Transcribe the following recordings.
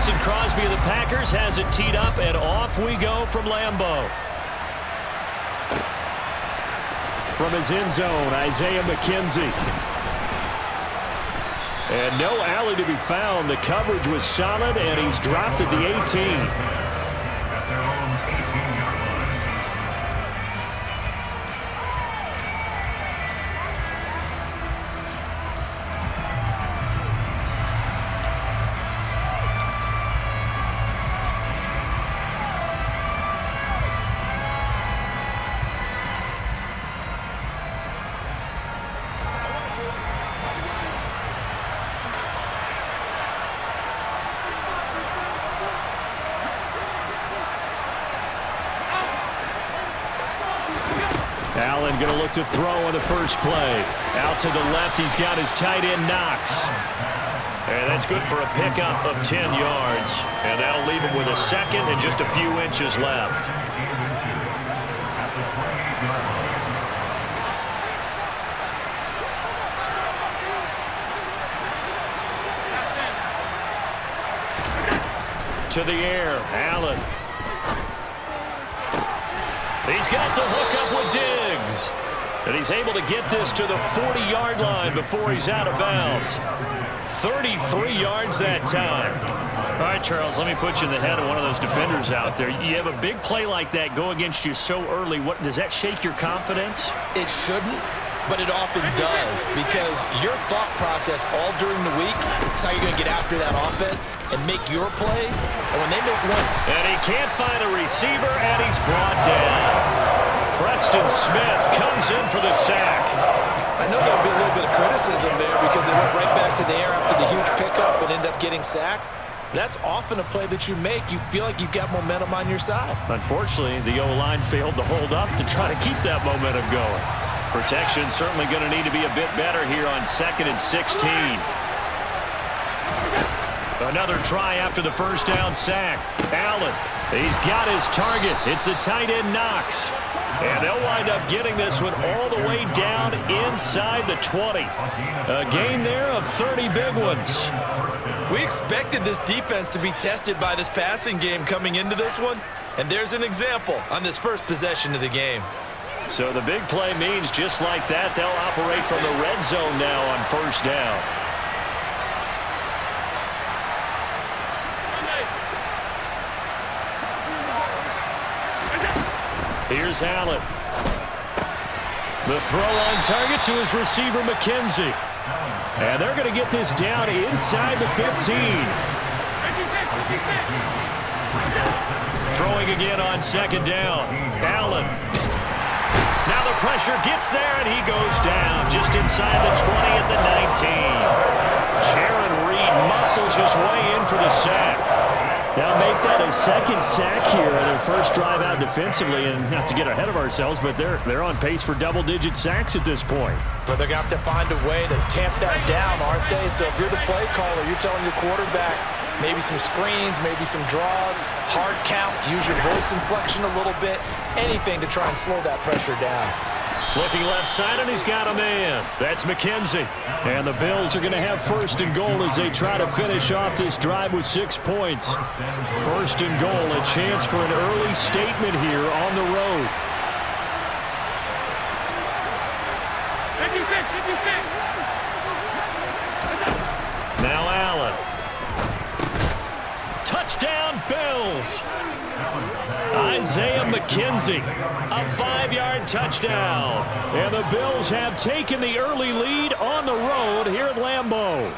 Mason Crosby of the Packers has it teed up, and off we go from Lambeau. From his end zone, Isaiah McKenzie. And no alley to be found. The coverage was solid, and he's dropped at the 18. Allen going to look to throw on the first play. Out to the left, he's got his tight end Knox. And that's good for a pickup of 10 yards. And that'll leave him with a second and just a few inches left. To the air, Allen. He's got the hook up with Diggs. And he's able to get this to the 40-yard line before he's out of bounds. 33 yards that time. All right, Charles, let me put you in the head of one of those defenders out there. You have a big play like that go against you so early. What does that shake your confidence? It shouldn't, but it often does, because your thought process all during the week is how you're going to get after that offense and make your plays. And when they make one... And he can't find a receiver, and he's brought down. Preston Smith comes in for the sack. I know there'll be a little bit of criticism there because they went right back to the air after the huge pickup and ended up getting sacked. That's often a play that you make. You feel like you've got momentum on your side. Unfortunately, the O-line failed to hold up to try to keep that momentum going. Protection certainly going to need to be a bit better here on 2nd and 16. Another try after the first down sack. Allen, he's got his target. It's the tight end Knox. And they'll wind up getting this one all the way down inside the 20. A gain there of 30 big ones. We expected this defense to be tested by this passing game coming into this one. And there's an example on this first possession of the game. So the big play means just like that, they'll operate from the red zone now on first down. Here's Allen. The throw on target to his receiver, McKenzie. And they're going to get this down inside the 15. Throwing again on 2nd down. Allen. Now the pressure gets there, and he goes down just inside the 20 at the 19. Jaron Reed muscles his way in for the sack. They'll make that a second sack here on their first drive out defensively, and not to get ahead of ourselves, but they're on pace for double-digit sacks at this point. But they're going to have to find a way to tamp that down, aren't they? So if you're the play caller, you're telling your quarterback maybe some screens, maybe some draws, hard count, use your voice inflection a little bit, anything to try and slow that pressure down. Looking left side, and he's got a man. That's McKenzie. And the Bills are going to have 1st and goal as they try to finish off this drive with 6 points. 1st and goal, a chance for an early statement here on the road. 56. Now Allen. Touchdown, Bills. Isaiah McKenzie, a 5-yard touchdown. And the Bills have taken the early lead on the road here at Lambeau.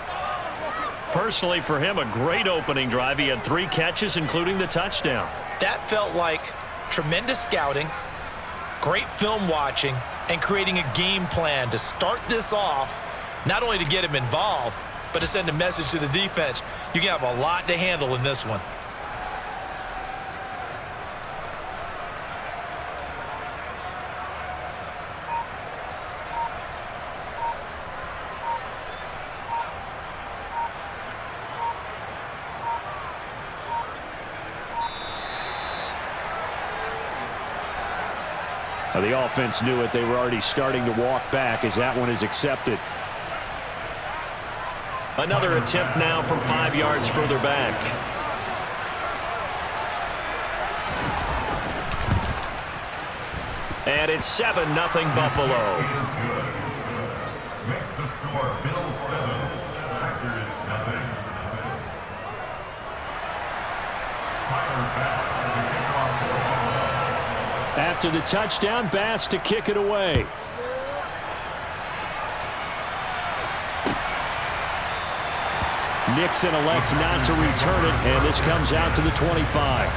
Personally, for him, a great opening drive. He had 3 catches, including the touchdown. That felt like tremendous scouting, great film watching, and creating a game plan to start this off, not only to get him involved, but to send a message to the defense. You can have a lot to handle in this one. The offense knew it. They were already starting to walk back as that one is accepted. Another attempt now from 5 yards further back. And it's 7-0 Buffalo. Makes the score Bills 7, Packers 0. After the touchdown, Bass to kick it away. Nixon elects not to return it, and this comes out to the 25.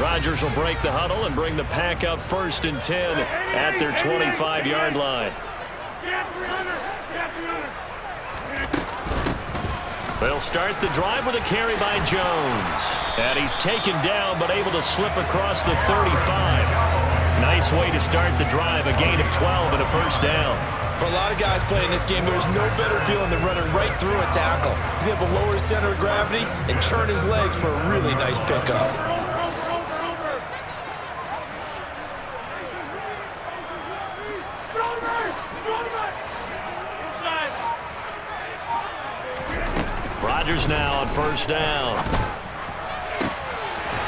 Rodgers will break the huddle and bring the pack up 1st and 10 at their 25-yard line. They'll start the drive with a carry by Jones. And he's taken down but able to slip across the 35. Nice way to start the drive, a gain of 12 and a 1st down. For a lot of guys playing this game, there's no better feeling than running right through a tackle. He's able to lower his center of gravity and churn his legs for a really nice pickup. Rodgers now on 1st down.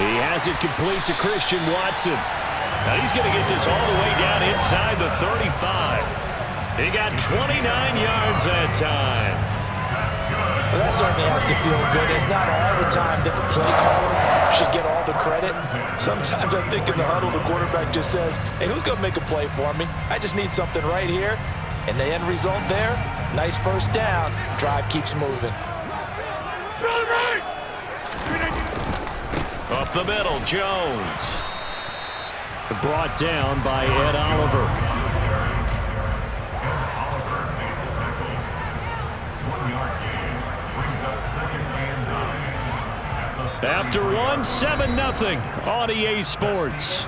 He has it complete to Christian Watson. Now he's going to get this all the way down inside the 35. He got 29 yards that time. Well, that certainly has to feel good. It's not all the time that the play caller should get all the credit. Sometimes I think in the huddle, the quarterback just says, hey, who's going to make a play for me? I just need something right here. And the end result there, nice 1st down. Drive keeps moving. Up the middle, Jones. Brought down by Ed Oliver. After one, 7-0 on EA Sports.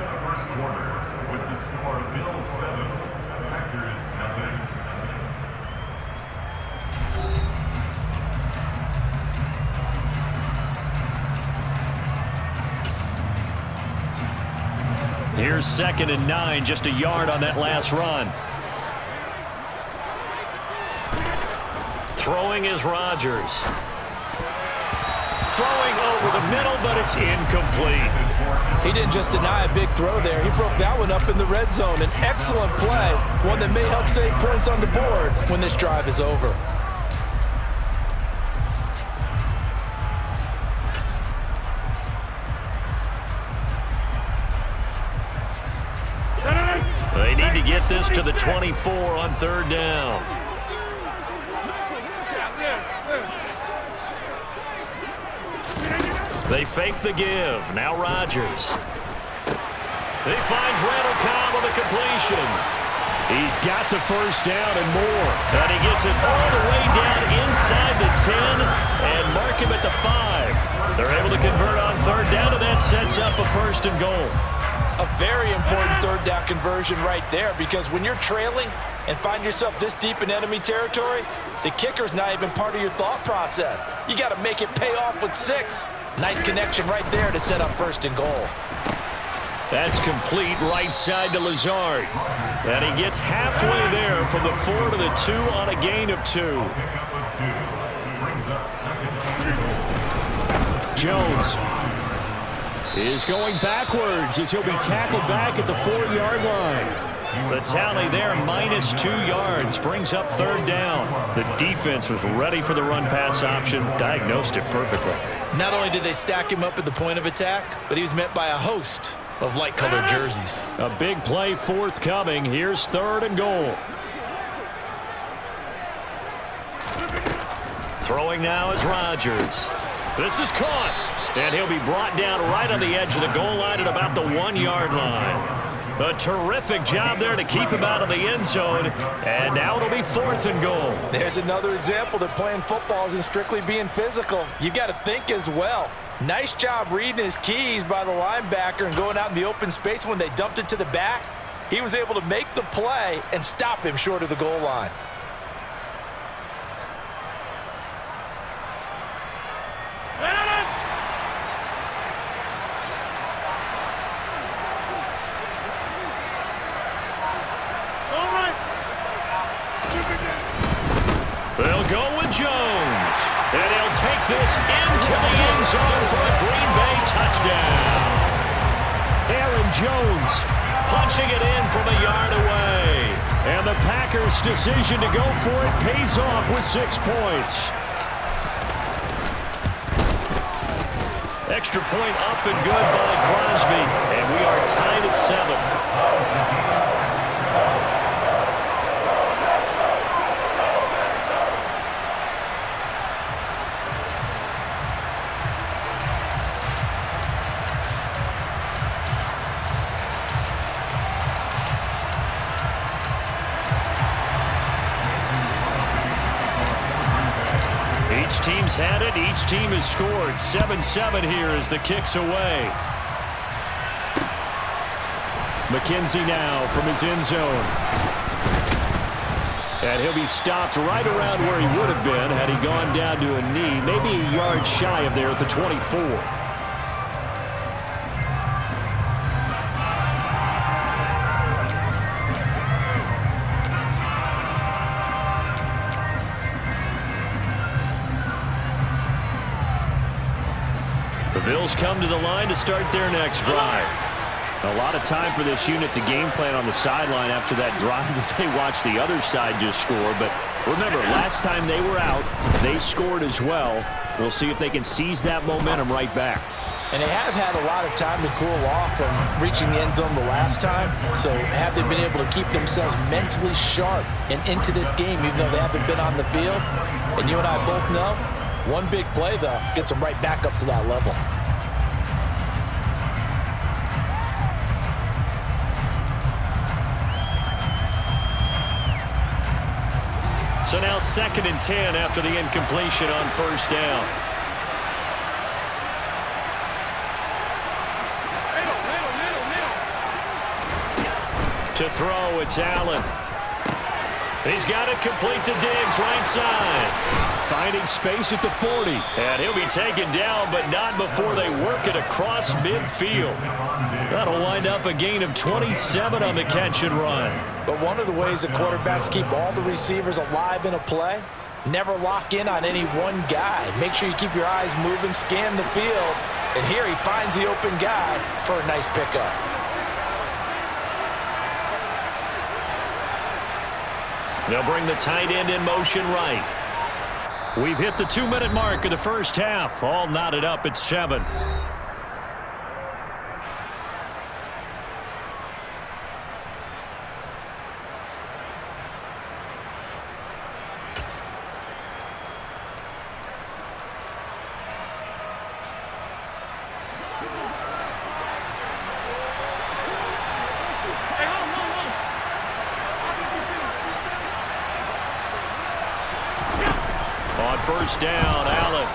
Here's 2nd and 9, just a yard on that last run. Throwing is Rodgers. Throwing over the middle, but it's incomplete. He didn't just deny a big throw there. He broke that one up in the red zone. An excellent play, one that may help save points on the board when this drive is over. They need to get this to the 24 on 3rd down. They fake the give. Now Rodgers. He finds Randall Cobb with a completion. He's got the 1st down and more. And he gets it all the way down inside the 10 and mark him at the 5. They're able to convert on 3rd down, and that sets up a 1st and goal. A very important 3rd down conversion right there, because when you're trailing and find yourself this deep in enemy territory, the kicker's not even part of your thought process. You got to make it pay off with 6. Nice connection right there to set up 1st and goal. That's complete right side to Lazard. And he gets halfway there from the 4 to the 2 on a gain of 2. Jones is going backwards as he'll be tackled back at the 4-yard line. The tally there, -2 yards, brings up 3rd down. The defense was ready for the run-pass option, diagnosed it perfectly. Not only did they stack him up at the point of attack, but he was met by a host of light-colored jerseys. A big play forthcoming. Here's 3rd and goal. Throwing now is Rodgers. This is caught. And he'll be brought down right on the edge of the goal line at about the 1-yard line. A terrific job there to keep him out of the end zone. And now it'll be 4th and goal. There's another example that playing football isn't strictly being physical. You've got to think as well. Nice job reading his keys by the linebacker and going out in the open space when they dumped it to the back. He was able to make the play and stop him short of the goal line. into the end zone for a Green Bay touchdown. Aaron Jones punching it in from a yard away. And the Packers' decision to go for it pays off with 6 points. Extra point up and good by Crosby. And we are tied at 7. Each team's had it. Each team has scored. 7-7 here as the kick's away. McKenzie now from his end zone. And he'll be stopped right around where he would have been had he gone down to a knee, maybe a yard shy of there at the 24. The Bills come to the line to start their next drive. A lot of time for this unit to game plan on the sideline after that drive that they watched the other side just score. But remember, last time they were out, they scored as well. We'll see if they can seize that momentum right back. And they have had a lot of time to cool off from reaching the end zone the last time. So have they been able to keep themselves mentally sharp and into this game even though they haven't been on the field? And you and I both know, one big play, though, gets them right back up to that level. So now 2nd and 10 after the incompletion on first down. To throw, it's Allen. He's got it complete to Diggs, right side. Finding space at the 40. And he'll be taken down, but not before they work it across midfield. That'll wind up a gain of 27 on the catch and run. But one of the ways that quarterbacks keep all the receivers alive in a play, never lock in on any one guy. Make sure you keep your eyes moving, scan the field. And here he finds the open guy for a nice pickup. They'll bring the tight end in motion right. We've hit the 2-minute mark of the first half. All knotted up at 7. On first down, Allen.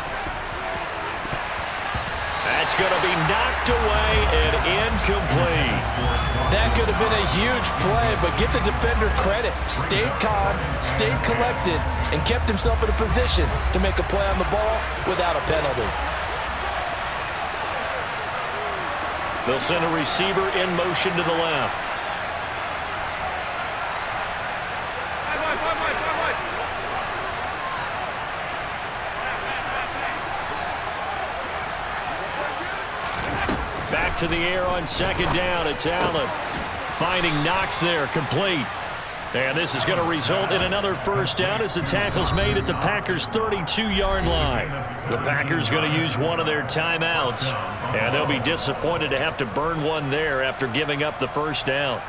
That's going to be knocked away and incomplete. That could have been a huge play, but give the defender credit. Stayed calm, stayed collected, and kept himself in a position to make a play on the ball without a penalty. They'll send a receiver in motion to the left. Back to the air on second down. It's Allen. Finding Knox there, complete. And this is going to result in another first down as the tackle's made at the Packers' 32-yard line. The Packers going to use one of their timeouts, and they'll be disappointed to have to burn one there after giving up the first down.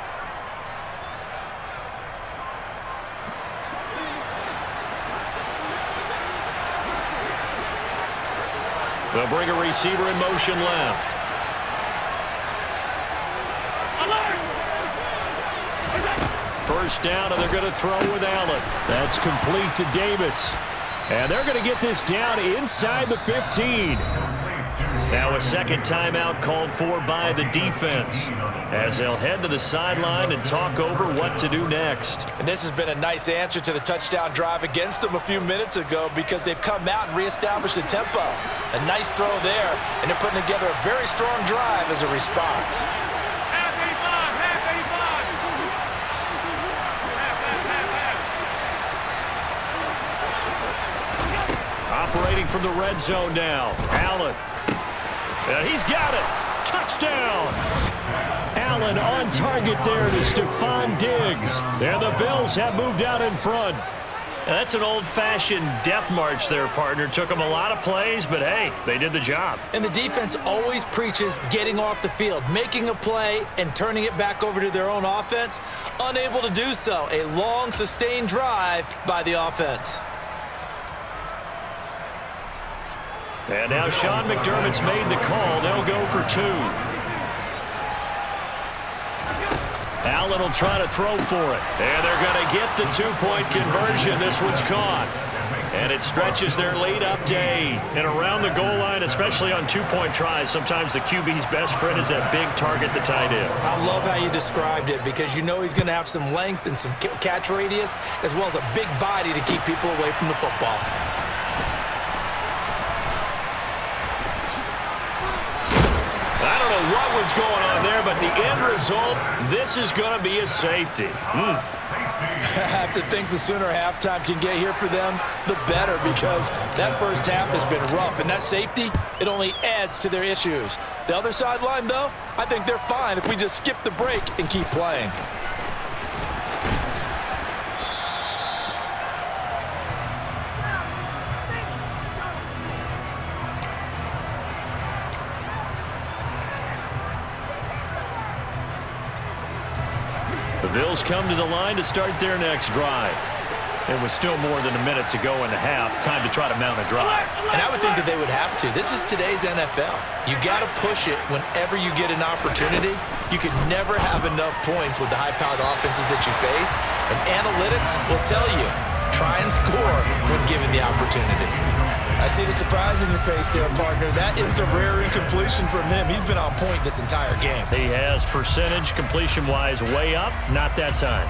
They'll bring a receiver in motion left. First down, and they're going to throw with Allen. That's complete to Davis. And they're going to get this down inside the 15. Now a second timeout called for by the defense as they'll head to the sideline and talk over what to do next. And this has been a nice answer to the touchdown drive against them a few minutes ago because they've come out and reestablished the tempo. A nice throw there, and they're putting together a very strong drive as a response. Operating from the red zone now. Allen. And he's got it. Touchdown. Allen on target there to Stephon Diggs. And the Bills have moved out in front. And that's an old-fashioned death march there, partner. Took them a lot of plays, but, hey, they did the job. And the defense always preaches getting off the field, making a play, and turning it back over to their own offense. Unable to do so. A long, sustained drive by the offense. And now Sean McDermott's made the call. They'll go for 2. Allen will try to throw for it. And they're going to get the 2-point conversion. This one's caught. And it stretches their lead up to 8. And around the goal line, especially on 2-point tries, sometimes the QB's best friend is that big target, the tight end. I love how you described it because you know he's going to have some length and some catch radius as well as a big body to keep people away from the football. I don't know what was going on there, but the end result, this is going to be a safety. I have to think the sooner halftime can get here for them, the better, because that first half has been rough, and that safety, it only adds to their issues. The other sideline, though, I think they're fine if we just skip the break and keep playing. The Bills come to the line to start their next drive. It was still more than a minute to go in the half. Time to try to mount a drive. And I would think that they would have to. This is today's NFL. You got to push it whenever you get an opportunity. You can never have enough points with the high-powered offenses that you face. And analytics will tell you, try and score when given the opportunity. I see the surprise in your face there, partner. That is a rare incompletion from him. He's been on point this entire game. He has percentage completion-wise way up. Not that time.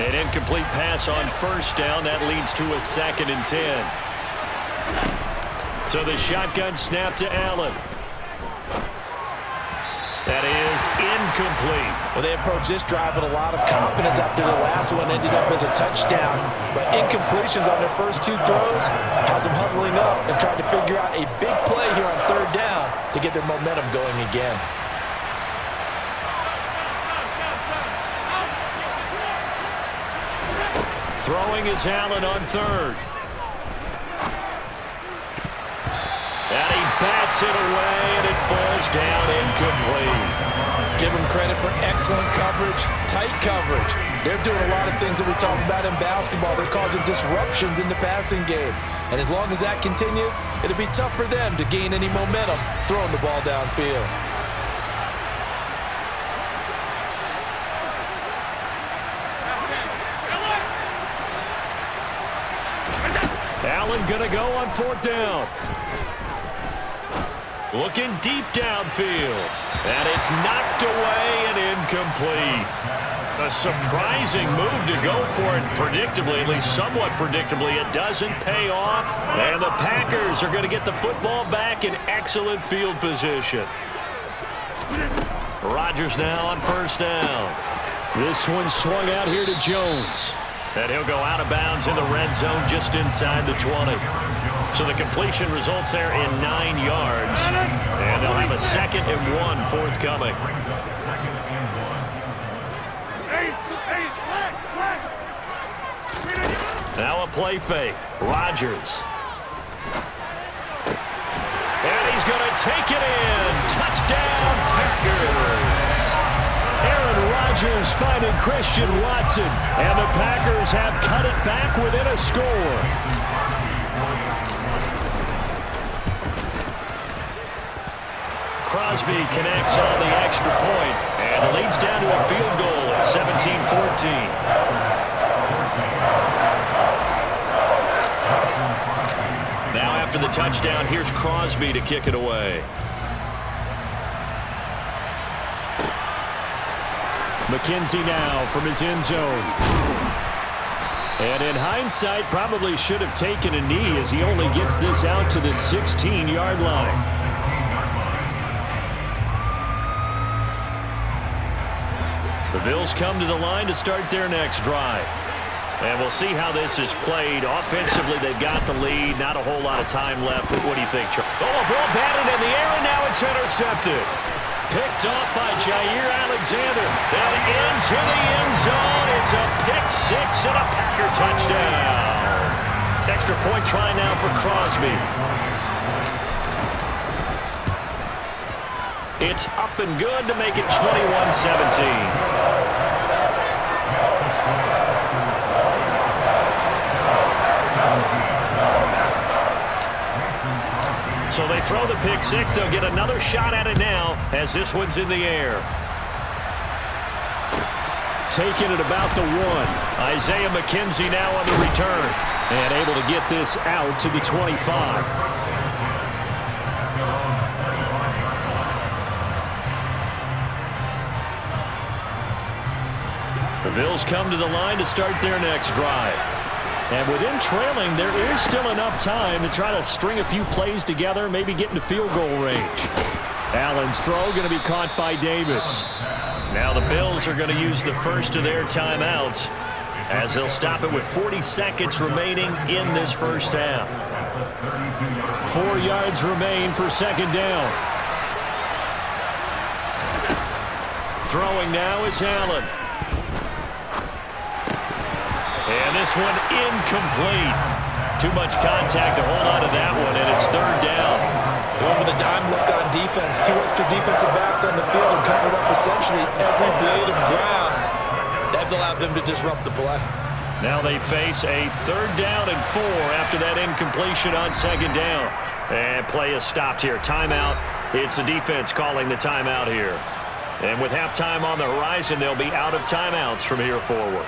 An incomplete pass on first down. That leads to a 2nd and 10. So the shotgun snap to Allen. That is incomplete. Well, they approached this drive with a lot of confidence after the last one ended up as a touchdown. But incompletions on their first 2 throws has them huddling up and trying to figure out a big play here on 3rd down to get their momentum going again. Throwing is Allen on 3rd. And he bats it away, and it falls down incomplete. Give them credit for excellent coverage, tight coverage. They're doing a lot of things that we talk about in basketball. They're causing disruptions in the passing game. And as long as that continues, it'll be tough for them to gain any momentum throwing the ball downfield. Allen gonna go on 4th down. Looking deep downfield. And it's knocked away and incomplete. A surprising move to go for it predictably, at least somewhat predictably. It doesn't pay off. And the Packers are going to get the football back in excellent field position. Rodgers now on 1st down. This one swung out here to Jones. And he'll go out of bounds in the red zone just inside the 20. So the completion results there in 9 yards. And they'll have a 2nd and 1 forthcoming. Now a play fake. Rodgers. And he's going to take it in. Touchdown, Packers. Aaron Rodgers finding Christian Watson. And the Packers have cut it back within a score. Crosby connects on the extra point and leads down to a field goal at 17-14. Now after the touchdown, here's Crosby to kick it away. McKenzie now from his end zone. And in hindsight, probably should have taken a knee as he only gets this out to the 16-yard line. The Bills come to the line to start their next drive. And we'll see how this is played. Offensively, they've got the lead. Not a whole lot of time left. What do you think, Charles? Oh, a ball batted in the air, and now it's intercepted. Picked off by Jair Alexander. And into the end zone. It's a pick six and a Packer touchdown. Extra point try now for Crosby. It's up and good to make it 21-17. So they throw the pick six. They'll get another shot at it now as this one's in the air. Taking it about the 1. Isaiah McKenzie now on the return. And able to get this out to the 25. The Bills come to the line to start their next drive. And within trailing, there is still enough time to try to string a few plays together, maybe get into field goal range. Allen's throw going to be caught by Davis. Now the Bills are going to use the first of their timeouts as they'll stop it with 40 seconds remaining in this first half. 4 yards remain for second down. Throwing now is Allen. And this one incomplete. Too much contact to hold on to that one, and it's third down. Going with a dime look on defense. 2 extra defensive backs on the field and covered up essentially every blade of grass. That allowed them to disrupt the play. Now they face a third down and 4 after that incompletion on second down. And play is stopped here. Timeout. It's the defense calling the timeout here. And with halftime on the horizon, they'll be out of timeouts from here forward.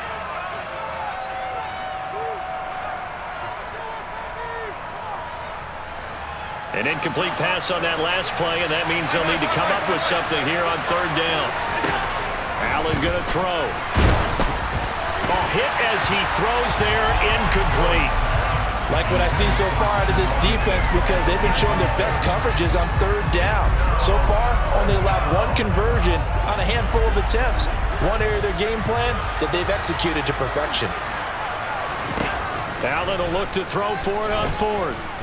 An incomplete pass on that last play, and that means they'll need to come up with something here on third down. Allen going to throw. Ball hit as he throws there, incomplete. Like what I see so far out of this defense, because they've been showing their best coverages on third down. So far, only allowed 1 conversion on a handful of attempts. One area of their game plan that they've executed to perfection. Allen will look to throw for it on fourth.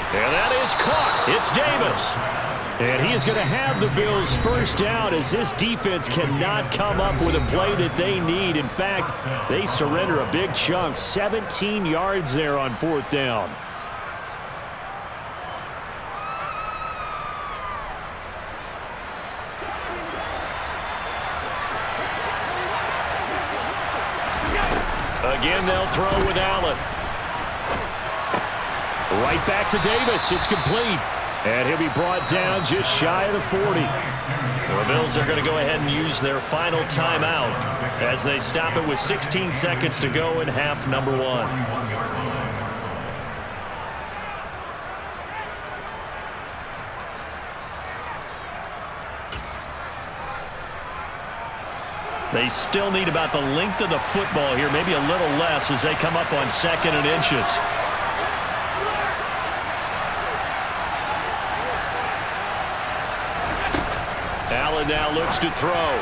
And that is caught. It's Davis. And he is going to have the Bills first down as this defense cannot come up with a play that they need. In fact, they surrender a big chunk. 17 yards there on fourth down. Again, they'll throw with Allen. Right back to Davis. It's complete. And he'll be brought down just shy of the 40. The Bills are going to go ahead and use their final timeout as they stop it with 16 seconds to go in half number 1. They still need about the length of the football here, maybe a little less as they come up on 2nd and inches. Allen now looks to throw.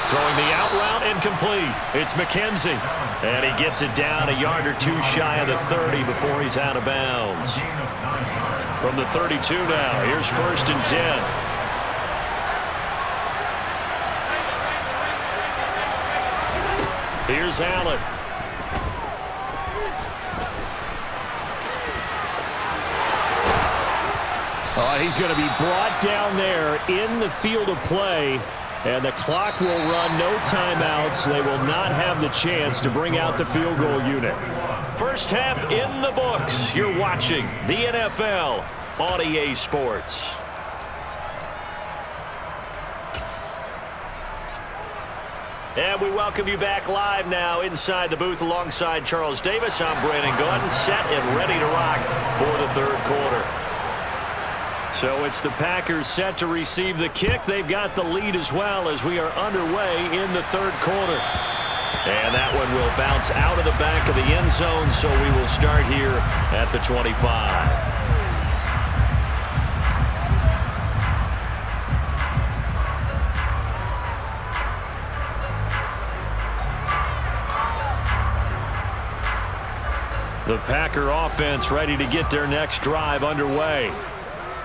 Throwing the out route, incomplete. It's McKenzie. And he gets it down a yard or 2 shy of the 30 before he's out of bounds. From the 32 now, here's 1st and 10. Here's Allen. He's going to be brought down there in the field of play, and the clock will run. No timeouts. They will not have the chance to bring out the field goal unit. First half in the books. You're watching the NFL on EA Sports. And we welcome you back live now inside the booth alongside Charles Davis. I'm Brandon Gordon, set and ready to rock for the third quarter. So it's the Packers set to receive the kick. They've got the lead as well as we are underway in the third quarter. And that one will bounce out of the back of the end zone, so we will start here at the 25. The Packer offense ready to get their next drive underway.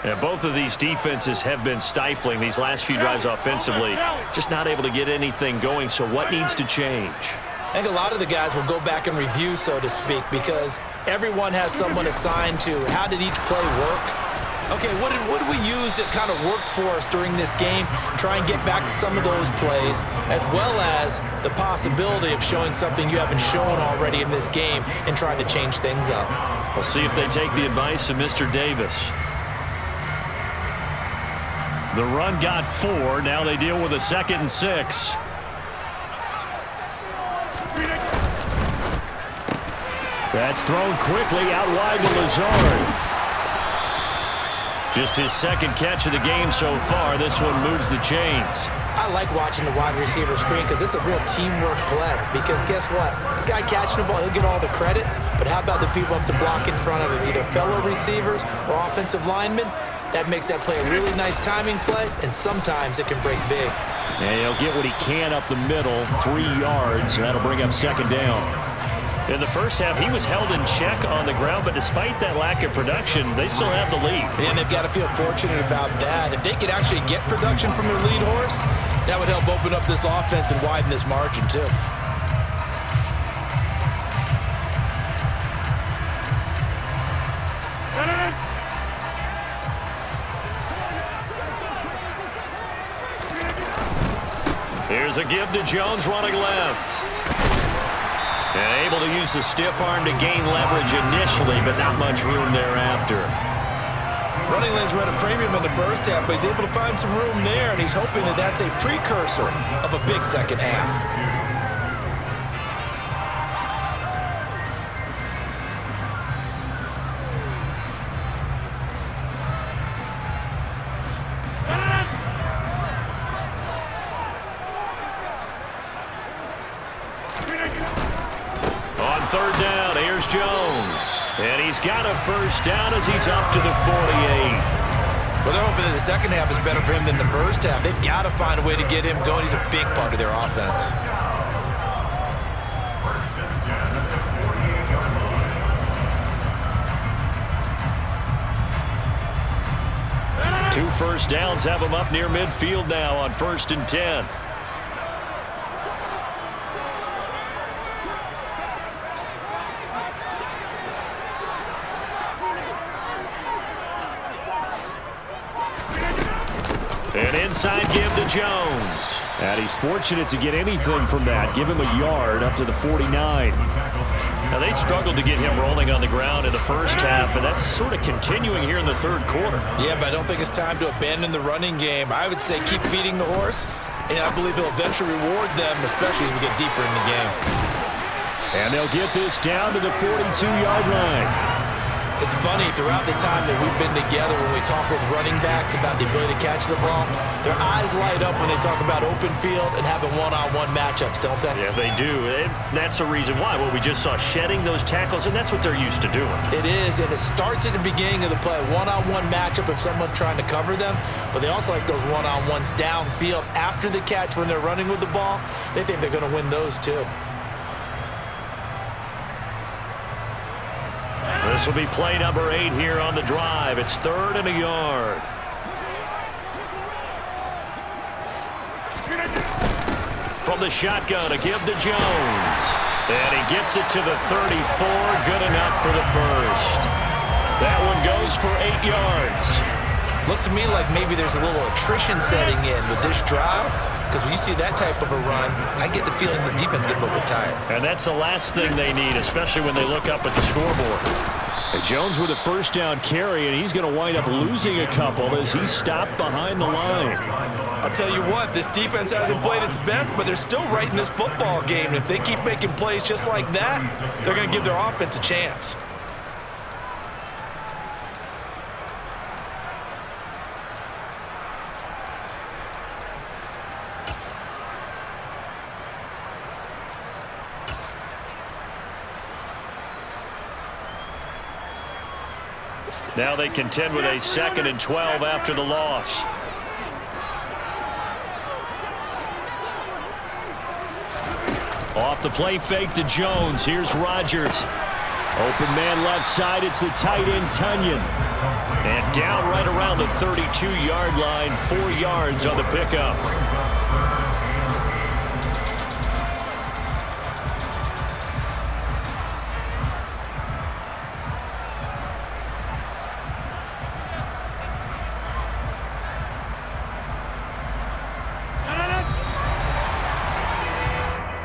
And both of these defenses have been stifling these last few drives offensively. Just not able to get anything going, so what needs to change? I think a lot of the guys will go back and review, so to speak, because everyone has someone assigned to how did each play work. Okay, what did we use that kind of worked for us during this game? Try and get back to some of those plays, as well as the possibility of showing something you haven't shown already in this game and trying to change things up. We'll see if they take the advice of Mr. Davis. The run got 4. Now they deal with a 2nd and 6. That's thrown quickly out wide to Lazard. Just his 2nd catch of the game so far. This one moves the chains. I like watching the wide receiver screen because it's a real teamwork play. Because guess what? The guy catching the ball, he'll get all the credit. But how about the people up to block in front of him, either fellow receivers or offensive linemen? That makes that play a really nice timing play, and sometimes it can break big. And he'll get what he can up the middle, 3 yards. That'll bring up 2nd down. In the first half, he was held in check on the ground, but despite that lack of production, they still have the lead. And they've got to feel fortunate about that. If they could actually get production from their lead horse, that would help open up this offense and widen this margin, too. Here's a give to Jones running left. And able to use the stiff arm to gain leverage initially, but not much room thereafter. Running lanes were at a premium in the first half, but he's able to find some room there, and he's hoping that that's a precursor of a big second half. On 3rd down, here's Jones. And he's got a 1st down as he's up to the 48. Well, they're hoping that the second half is better for him than the first half. They've got to find a way to get him going. He's a big part of their offense. Two 1st downs have him up near midfield now on 1st and 10. An inside give to Jones. And he's fortunate to get anything from that. Give him a yard up to the 49. Now, they struggled to get him rolling on the ground in the first half, and that's sort of continuing here in the 3rd quarter. Yeah, but I don't think it's time to abandon the running game. I would say keep feeding the horse, and I believe he'll eventually reward them, especially as we get deeper in the game. And they'll get this down to the 42-yard line. It's funny, throughout the time that we've been together, when we talk with running backs about the ability to catch the ball, their eyes light up when they talk about open field and having one-on-one matchups, don't they? Yeah, they do. And that's the reason why. Well, we just saw shedding those tackles, and that's what they're used to doing. It is, and it starts at the beginning of the play. One-on-one matchup if someone's trying to cover them, but they also like those one-on-ones downfield after the catch when they're running with the ball. They think they're going to win those, too. This will be play number 8 here on the drive. It's 3rd and a yard. From the shotgun, a give to Jones. And he gets it to the 34. Good enough for the 1st. That one goes for 8 yards. Looks to me like maybe there's a little attrition setting in with this drive. Because when you see that type of a run, I get the feeling the defense getting a little bit tired. And that's the last thing they need, especially when they look up at the scoreboard. And Jones with a 1st down carry, and he's going to wind up losing a couple as he's stopped behind the line. I'll tell you what, this defense hasn't played its best, but they're still right in this football game. And if they keep making plays just like that, they're going to give their offense a chance. Now they contend with a 2nd and 12 after the loss. Off the play fake to Jones. Here's Rodgers. Open man left side, it's the tight end, Tunyon. And down right around the 32-yard line, 4 yards on the pickup.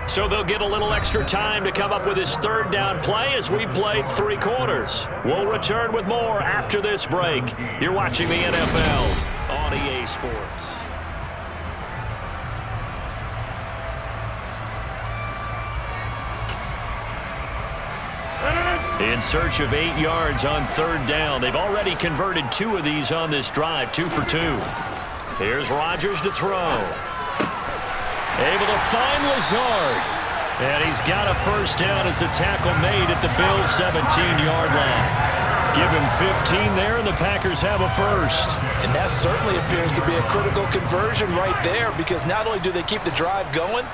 So they'll get a little extra time to come up with his third down play as we've played 3 quarters. We'll return with more after this break. You're watching the NFL on EA Sports. In search of 8 yards on third down. They've already converted 2 of these on this drive, 2 for 2. Here's Rodgers to throw. Able to find Lazard. And he's got a first down as the tackle made at the Bills' 17-yard line. Give him 15 there, and the Packers have a first. And that certainly appears to be a critical conversion right there, because not only do they keep the drive going,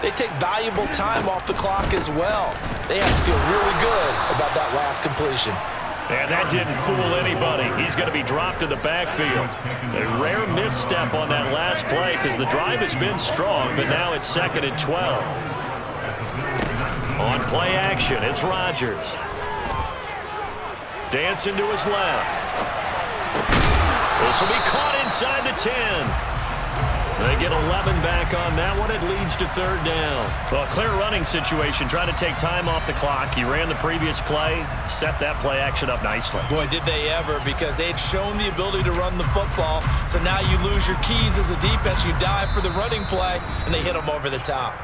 they take valuable time off the clock as well. They have to feel really good about that last completion. And that didn't fool anybody. He's going to be dropped in the backfield. A rare misstep on that last play because the drive has been strong, but now it's 2nd and 12. On play action, it's Rodgers. Dancing to his left. This will be caught inside the 10. They get 11 back on that one. It leads to third down. Well, a clear running situation, trying to take time off the clock. He ran the previous play, set that play action up nicely. Boy, did they ever, because they had shown the ability to run the football. So now you lose your keys as a defense. You dive for the running play, and they hit them over the top.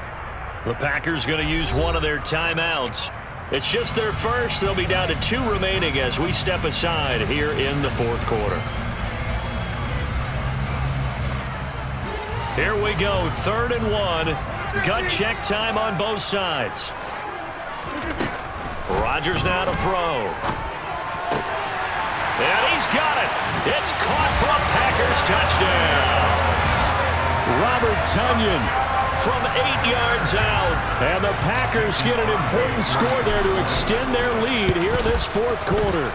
The Packers going to use one of their timeouts. It's just their first. They'll be down to 2 remaining as we step aside here in the 4th quarter. Here we go, 3rd and 1. Gut check time on both sides. Rodgers now to throw. And he's got it. It's caught for a Packers touchdown. Robert Tunyon from 8 yards out. And the Packers get an important score there to extend their lead here in this 4th quarter.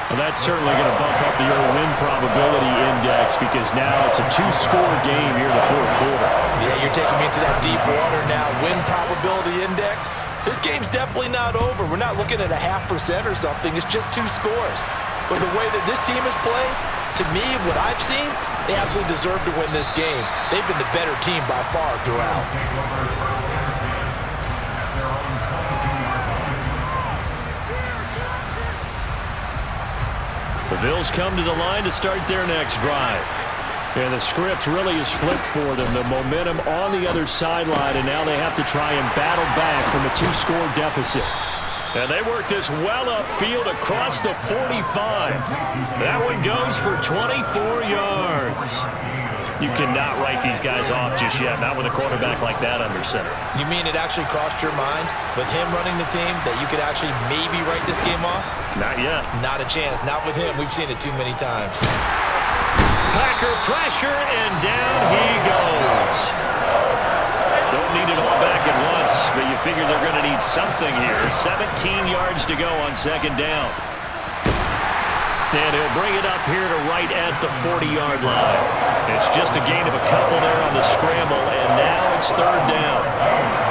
Well, that's certainly going to bump up the win probability index because now it's a 2-score game here in the 4th quarter. Yeah, you're taking me into that deep water now. Win probability index. This game's definitely not over. We're not looking at a 0.5% or something. It's just 2 scores. But the way that this team has played, to me, what I've seen, they absolutely deserve to win this game. They've been the better team by far throughout. The Bills come to the line to start their next drive. And the script really is flipped for them. The momentum on the other sideline, and now they have to try and battle back from a 2-score deficit. And they work this well upfield across the 45. That one goes for 24 yards. You cannot write these guys off just yet, not with a quarterback like that under center. You mean it actually crossed your mind with him running the team that you could actually maybe write this game off? Not yet. Not a chance. Not with him. We've seen it too many times. Packer pressure, and down he goes. Don't need it all back at once, but you figure they're going to need something here. 17 yards to go on 2nd down. And he'll bring it up here to right at the 40-yard line. It's just a gain of a couple there on the scramble, and now it's 3rd down.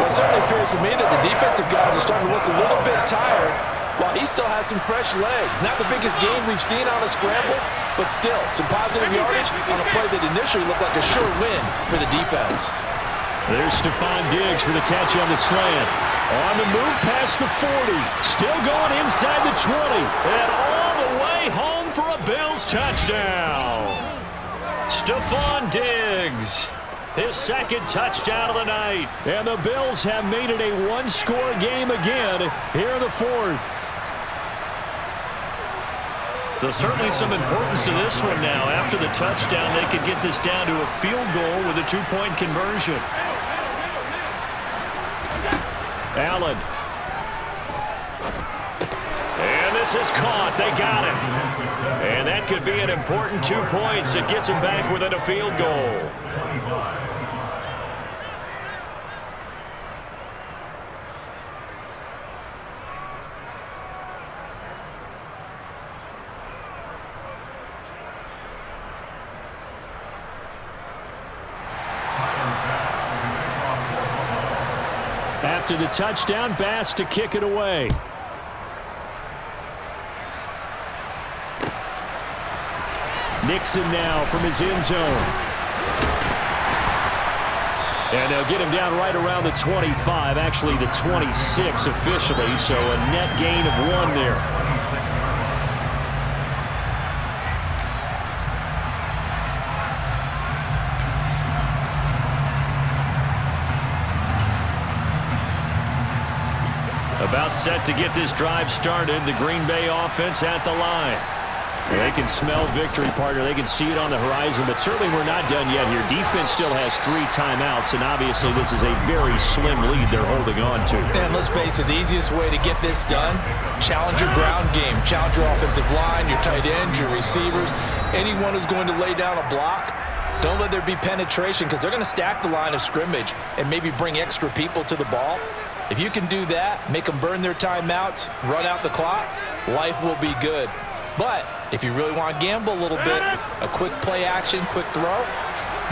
Well, it certainly appears to me that the defensive guys are starting to look a little bit tired while he still has some fresh legs. Not the biggest gain we've seen on a scramble, but still some positive yardage on a play that initially looked like a sure win for the defense. There's Stephon Diggs for the catch on the slant. On the move past the 40. Still going inside the 20. And all the way home for a Bills touchdown. Stephon Diggs, his 2nd touchdown of the night. And the Bills have made it a 1-score game again here in the 4th. So certainly some importance to this one now. After the touchdown, they could get this down to a field goal with a 2-point conversion. Allen. And this is caught. They got it. And that could be an important 2 points. It gets them back within a field goal. after the touchdown. Bass to kick it away. Nixon now from his end zone. And they'll get him down right around the 25, actually the 26 officially, so a net gain of 1 there. About set to get this drive started, the Green Bay offense at the line. They can smell victory, partner. They can see it on the horizon, but certainly we're not done yet here. Defense still has 3 timeouts, and obviously this is a very slim lead they're holding on to. And let's face it, the easiest way to get this done, challenge your ground game. Challenge your offensive line, your tight ends, your receivers, anyone who's going to lay down a block. Don't let there be penetration because they're going to stack the line of scrimmage and maybe bring extra people to the ball. If you can do that, make them burn their timeouts, run out the clock, life will be good. But if you really want to gamble a little bit, a quick play action, quick throw,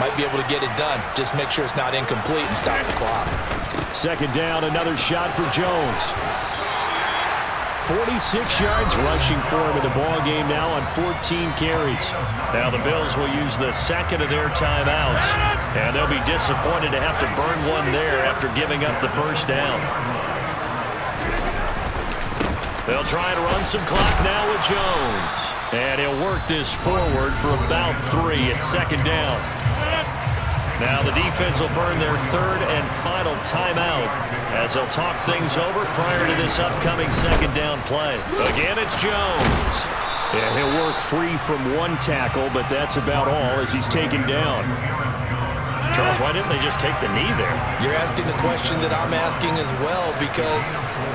might be able to get it done. Just make sure it's not incomplete and stop the clock. Second down, another shot for Jones. 46 yards rushing for him in the ball game now on 14 carries. Now the Bills will use the second of their timeouts, and they'll be disappointed to have to burn one there after giving up the first down. They'll try and run some clock now with Jones. And he'll work this forward for about 3 at second down. Now the defense will burn their third and final timeout as they'll talk things over prior to this upcoming second down play. Again, it's Jones. Yeah, he'll work free from 1 tackle, but that's about all as he's taken down. Charles, why didn't they just take the knee there? You're asking the question that I'm asking as well, because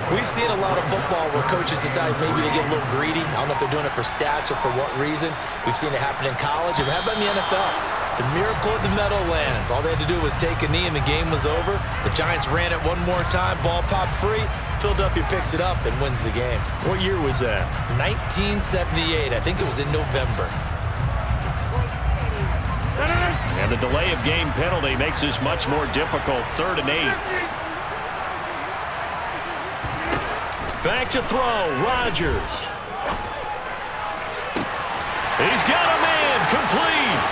we've seen a lot of football where coaches decide maybe they get a little greedy. I don't know if they're doing it for stats or for what reason. We've seen it happen in college. And how about in the NFL? The miracle of the Meadowlands. All they had to do was take a knee and the game was over. The Giants ran it one more time. Ball popped free. Philadelphia picks it up and wins the game. What year was that? 1978. I think it was in November. And the delay of game penalty makes this much more difficult. 3rd and 8. Back to throw. Rodgers. He's got a man. Complete.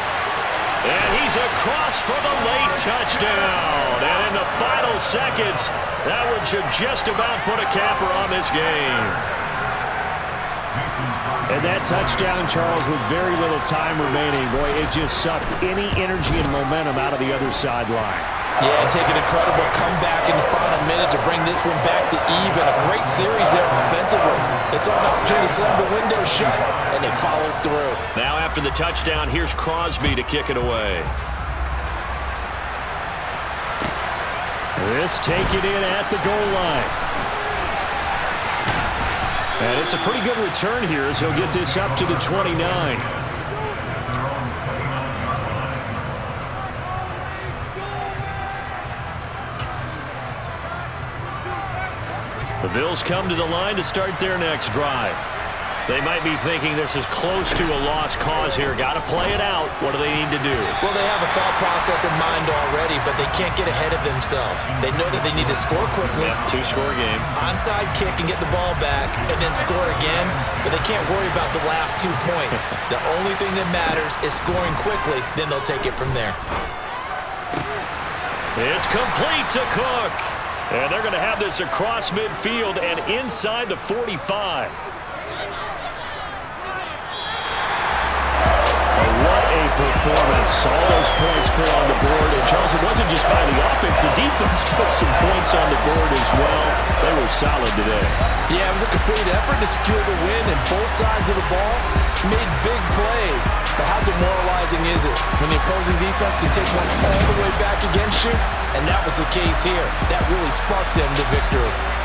And he's across for the late touchdown. And in the final seconds, that one should just about put a capper on this game. And that touchdown, Charles, with very little time remaining, boy, it just sucked any energy and momentum out of the other sideline. Yeah, take an incredible comeback in the final minute to bring this one back to even. A great series there offensively. They saw an opportunity to slam the window shut, and they followed through. Now after the touchdown, here's Crosby to kick it away. This taken in at the goal line. And it's a pretty good return here as he'll get this up to the 29. The Bills come to the line to start their next drive. They might be thinking this is close to a lost cause here. Got to play it out. What do they need to do? Well, they have a thought process in mind already, but they can't get ahead of themselves. They know that they need to score quickly. Yep, 2-score game. Onside kick and get the ball back and then score again, but they can't worry about the last 2 points. The only thing that matters is scoring quickly, then they'll take it from there. It's complete to Cook. And they're going to have this across midfield and inside the 45. What a performance. All those points put on the board. And Charles, it wasn't just by the offense. The defense put some points on the board as well. They were solid today. Yeah, it was a complete effort to secure the win, and both sides of the ball made big plays. But how demoralizing is it when the opposing defense can take one all the way back against you? And that was the case here. That really sparked them to victory.